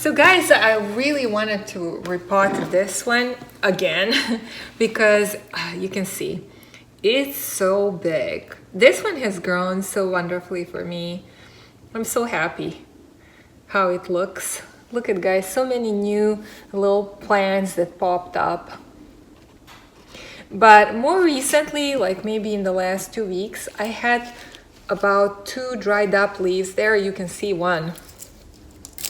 So guys, I really wanted to repot this one again because you can see it's so big. This one has grown so wonderfully for me. I'm so happy how it looks. Look at guys, so many new little plants that popped up. But more recently, like maybe in the last 2 weeks, I had about 2 dried up leaves. There you can see one.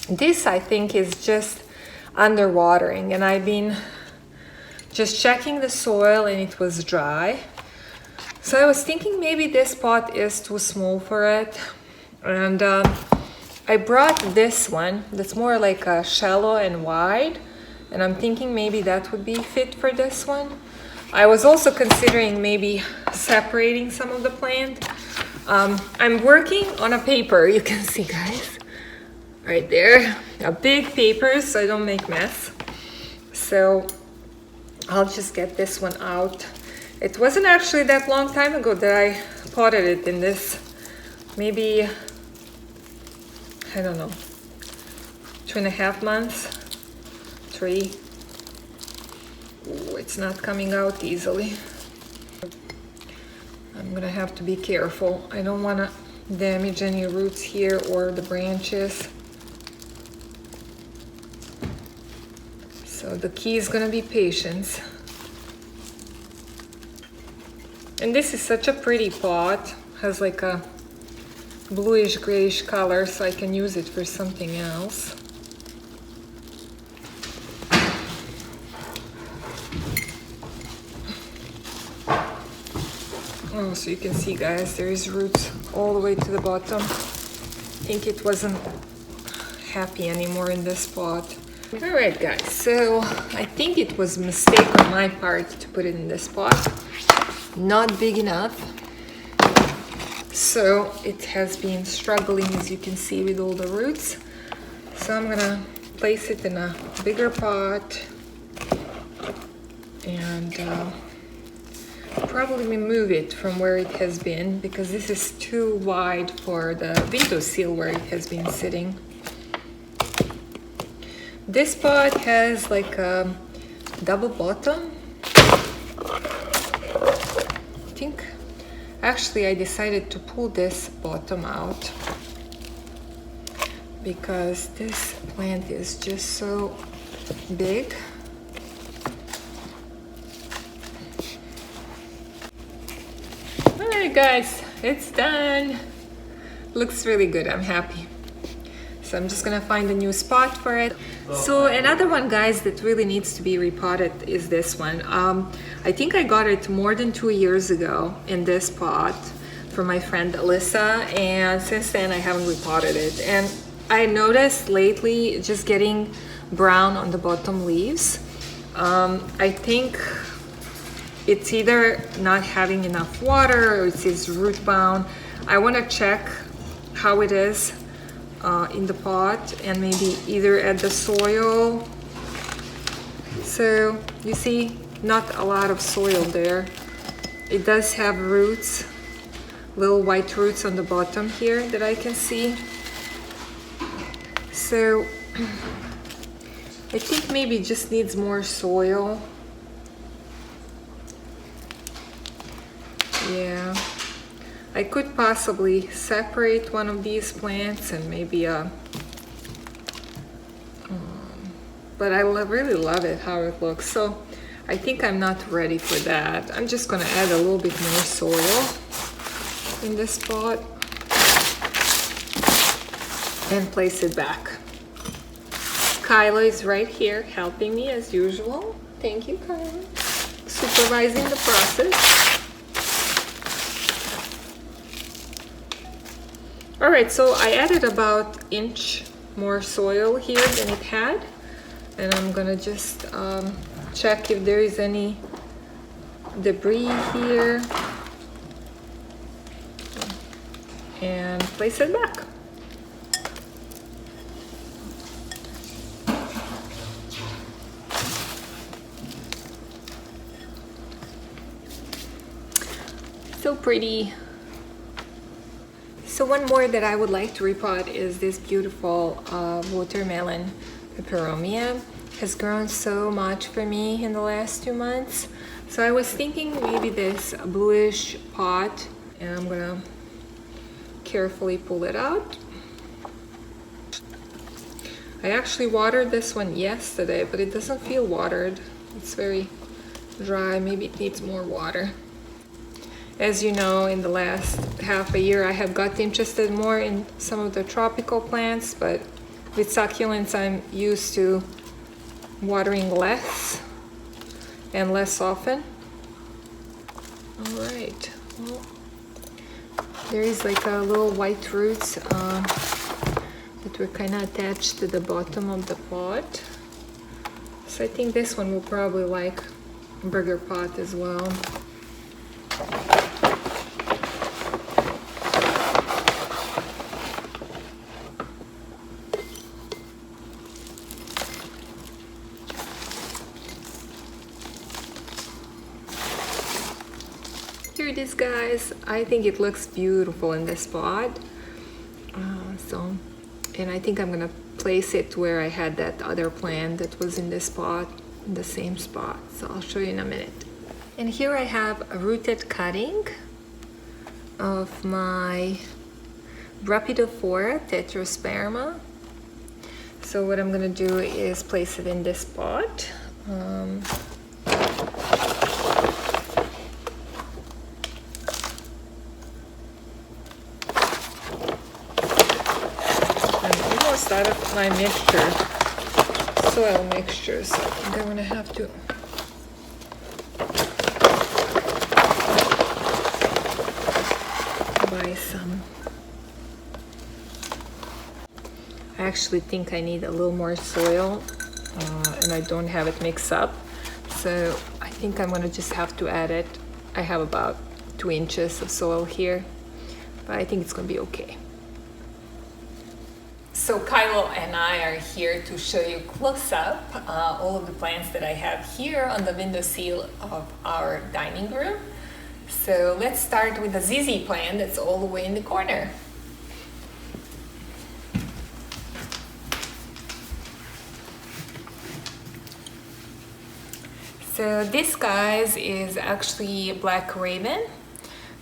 This I think is just underwatering, and I've been just checking the soil and it was dry. So I was thinking maybe this pot is too small for it. And I brought this one that's more like a shallow and wide. And I'm thinking maybe that would be fit for this one. I was also considering maybe separating some of the plant. I'm working on a paper, you can see guys. Right there, a big paper so I don't make mess. So I'll just get this one out. It wasn't actually that long time ago that I potted it in this, maybe, I don't know, 2.5 months, 3. Ooh, it's not coming out easily. I'm gonna have to be careful. I don't wanna damage any roots here or the branches. So the key is gonna be patience. And this is such a pretty pot. Has like a bluish grayish color, so I can use it for something else. Oh, so you can see guys, there is roots all the way to the bottom. I think it wasn't happy anymore in this pot. All right guys, so I think it was a mistake on my part to put it in this pot. Not big enough. So it has been struggling, as you can see, with all the roots. So I'm gonna place it in a bigger pot and probably remove it from where it has been because this is too wide for the windowsill where it has been sitting. This pot has like a double bottom. I think actually I decided to pull this bottom out because this plant is just so big. All right guys, it's done. Looks really good, I'm happy. So I'm just gonna find a new spot for it. So another one guys that really needs to be repotted is this one. I think I got it more than 2 years ago in this pot from my friend Alyssa, and since then I haven't repotted it. And I noticed lately just getting brown on the bottom leaves. I think it's either not having enough water or it's root bound. I want to check how it is in the pot and maybe either add the soil. So you see not a lot of soil there. It does have roots, little white roots on the bottom here that I can see. So I think maybe it just needs more soil. Yeah, I could possibly separate one of these plants and maybe but I really love it how it looks. So I think I'm not ready for that. I'm just gonna add a little bit more soil in this pot and place it back. Kyla is right here helping me as usual. Thank you, Kyla. Supervising the process. All right, so I added about 1 inch more soil here than it had. And I'm gonna just check if there is any debris here. And place it back. So pretty. So one more that I would like to repot is this beautiful watermelon Peperomia has grown so much for me in the last 2 months. So I was thinking maybe this bluish pot, and I'm gonna carefully pull it out. I actually watered this one yesterday, but it doesn't feel watered. It's very dry. Maybe it needs more water. As you know, in the last half a year, I have got interested more in some of the tropical plants, but with succulents, I'm used to watering less and less often. All right, well, there is like a little white roots that were kind of attached to the bottom of the pot. So I think this one will probably like a bigger pot as well. Here it is, guys. I think it looks beautiful in this pot. And I think I'm gonna place it where I had that other plant that was in this pot, in the same spot. So I'll show you in a minute. And here I have a rooted cutting of my Rhapidophora Tetrasperma. So what I'm gonna do is place it in this pot. Out of my mixture, soil mixture, so I think I'm gonna have to buy some. I actually think I need a little more soil, and I don't have it mixed up, so I think I'm gonna just have to add it. I have about 2 inches of soil here, but I think it's gonna be okay. So Kylo and I are here to show you close up all of the plants that I have here on the windowsill of our dining room. So let's start with the ZZ plant that's all the way in the corner. So this, guys, is actually a black raven.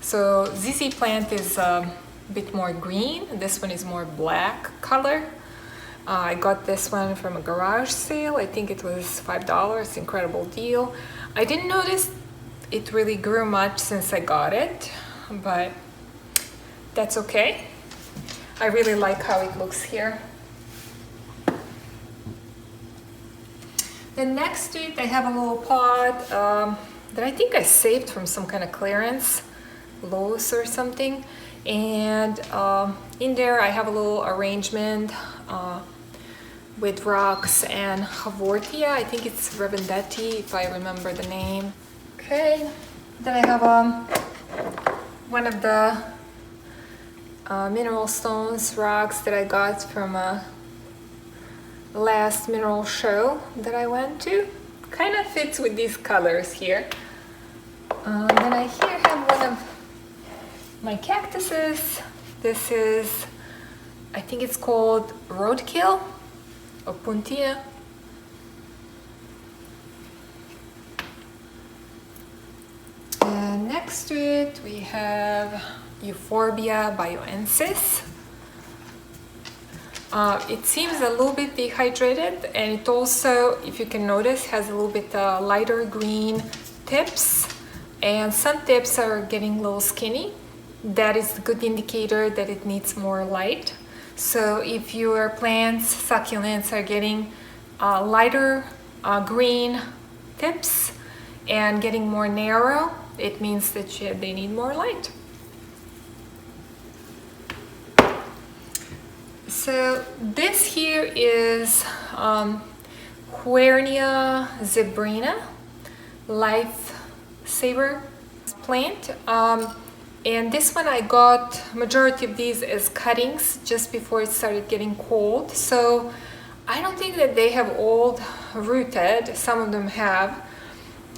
So ZZ plant is a bit more green. This one is more black color. I got this one from a garage sale. I think it was $5, incredible deal. I didn't notice it really grew much since I got it, but that's okay. I really like how it looks here. Then next to it I have a little pot that I think I saved from some kind of clearance, Lowe's or something. And in there I have a little arrangement with rocks and Haworthia. I think it's Revendettii, if I remember the name. Okay, then I have one of the mineral stones rocks that I got from a last mineral show that I went to. Kind of fits with these colors here. Then I here have one of my cactuses. This is, I think it's called Roadkill, Opuntia. And next to it we have Euphorbia Baioensis. It seems a little bit dehydrated, and it also, if you can notice, has a little bit lighter green tips, and some tips are getting a little skinny. That is a good indicator that it needs more light. So if your plants, succulents, are getting lighter green tips and getting more narrow, it means that they need more light. So this here is Haworthia Zebrina, Lifesaver plant. And this one I got majority of these as cuttings just before it started getting cold. So I don't think that they have all rooted. Some of them have.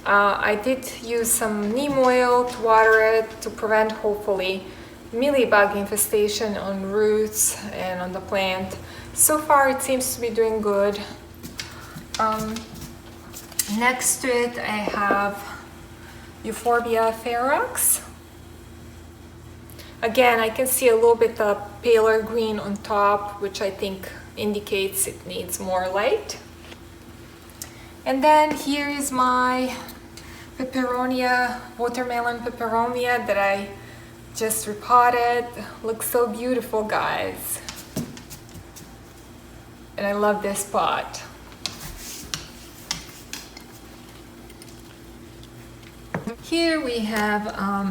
I did use some neem oil to water it to prevent, hopefully, mealybug infestation on roots and on the plant. So far it seems to be doing good. Next to it, I have Euphorbia Ferox. Again, I can see a little bit of paler green on top, which I think indicates it needs more light. And then here is my Peperomia, watermelon peperomia that I just repotted. Looks so beautiful, guys. And I love this pot. Here we have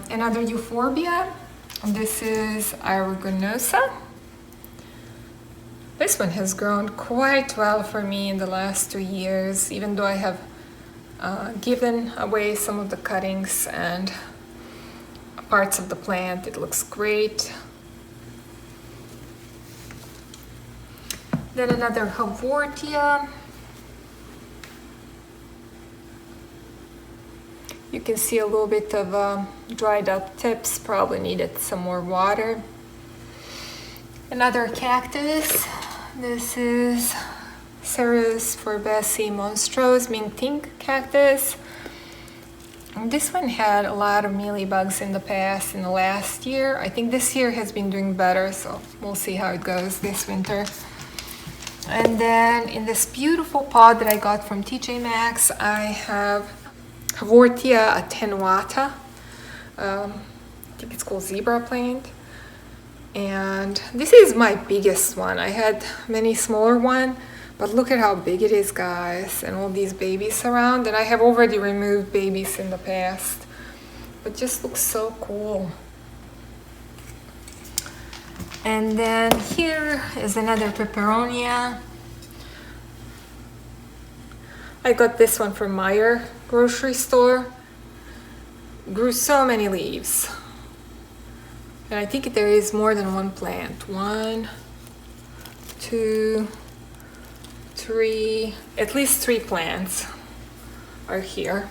another Euphorbia. This is Aeruginosa. This one has grown quite well for me in the last 2 years, even though I have given away some of the cuttings and parts of the plant. It looks great. Then another Haworthia. You can see a little bit of dried up tips, probably needed some more water. Another cactus. This is Cereus Forbesi monstrose minting cactus. And this one had a lot of mealybugs in the last year. I think this year has been doing better, so we'll see how it goes this winter. And then in this beautiful pot that I got from TJ Maxx, I have Haworthia attenuata. I think it's called zebra plant. And this is my biggest one. I had many smaller ones, but look at how big it is, guys, and all these babies around. And I have already removed babies in the past, but just looks so cool. And then here is another peperonia. I got this one from Meijer grocery store. Grew so many leaves. And I think there is more than one plant. 1, 2, 3, at least 3 plants are here.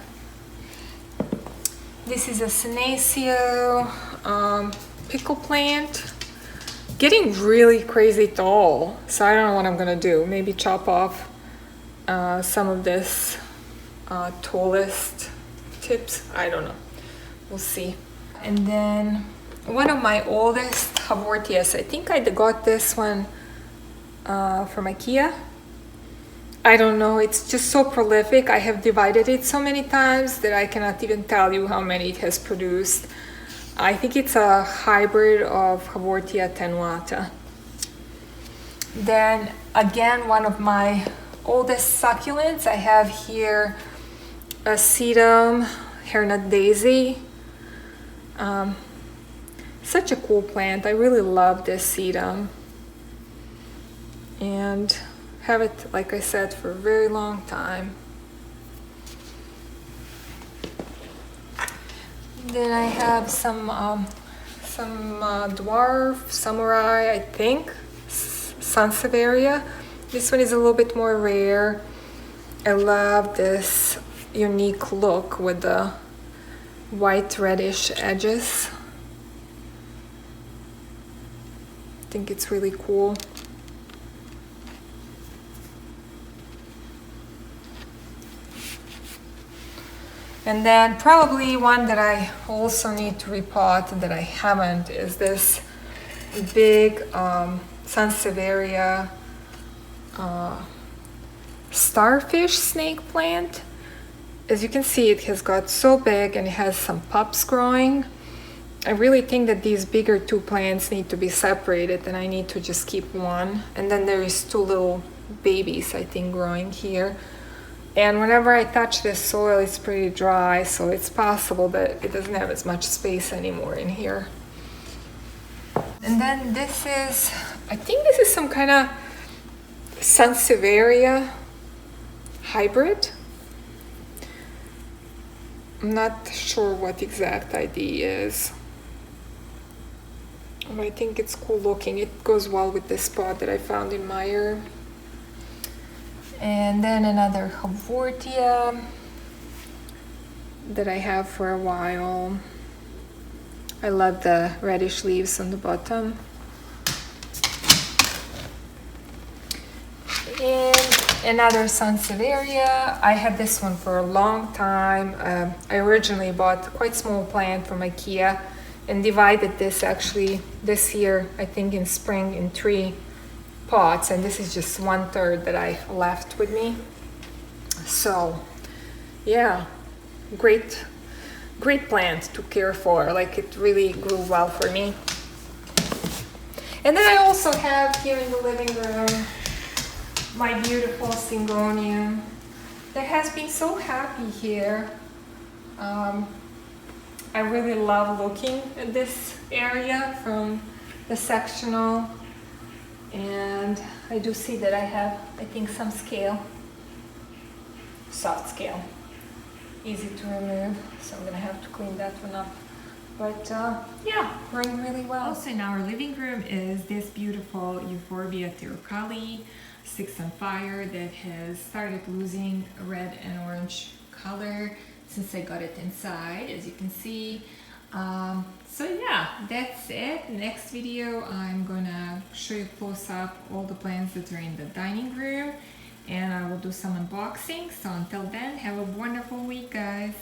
This is a Senecio pickle plant. Getting really crazy tall, so I don't know what I'm gonna do. Maybe chop off some of this tallest tips. I don't know. We'll see. And then one of my oldest haworthias. I think I got this one from IKEA. I don't know. It's just so prolific. I have divided it so many times that I cannot even tell you how many it has produced. I think it's a hybrid of Haworthia attenuata. Then again, one of my oldest succulents. I have here a Sedum Hernandezii. Such a cool plant. I really love this sedum. And have it, like I said, for a very long time. Then I have some dwarf samurai, I think, Sanseveria. This one is a little bit more rare. I love this unique look with the white reddish edges. I think it's really cool. And then probably one that I also need to repot that I haven't is this big Sanseveria starfish snake plant. As you can see, it has got so big and it has some pups growing. I really think that these bigger 2 plants need to be separated and I need to just keep one. And then there is 2 little babies, I think, growing here. And whenever I touch this soil, it's pretty dry, so it's possible that it doesn't have as much space anymore in here. And then this is, I think this is some kind of Sanseveria hybrid. I'm not sure what the exact ID is. But I think it's cool looking. It goes well with this pot that I found in Meijer. And then another Haworthia that I have for a while. I love the reddish leaves on the bottom. And Another Sanseveria. I had this one for a long time. I originally bought a quite small plant from IKEA and divided this actually this year, I think in spring, in 3 pots, and this is just 1/3 that I left with me. So yeah, great plant to care for. Like, it really grew well for me. And then I also have here in the living room my beautiful Syngonium that has been so happy here. I really love looking at this area from the sectional, and I do see that I have, I think, some scale, soft scale, easy to remove, so I'm gonna have to clean that one up. But yeah, growing really well. Also in our living room is this beautiful Euphorbia Tetrasperma, 6 on fire, that has started losing red and orange color since I got it inside, as you can see. So yeah, that's it. Next video I'm gonna show you close up all the plants that are in the dining room, and I will do some unboxing. So until then, have a wonderful week, guys.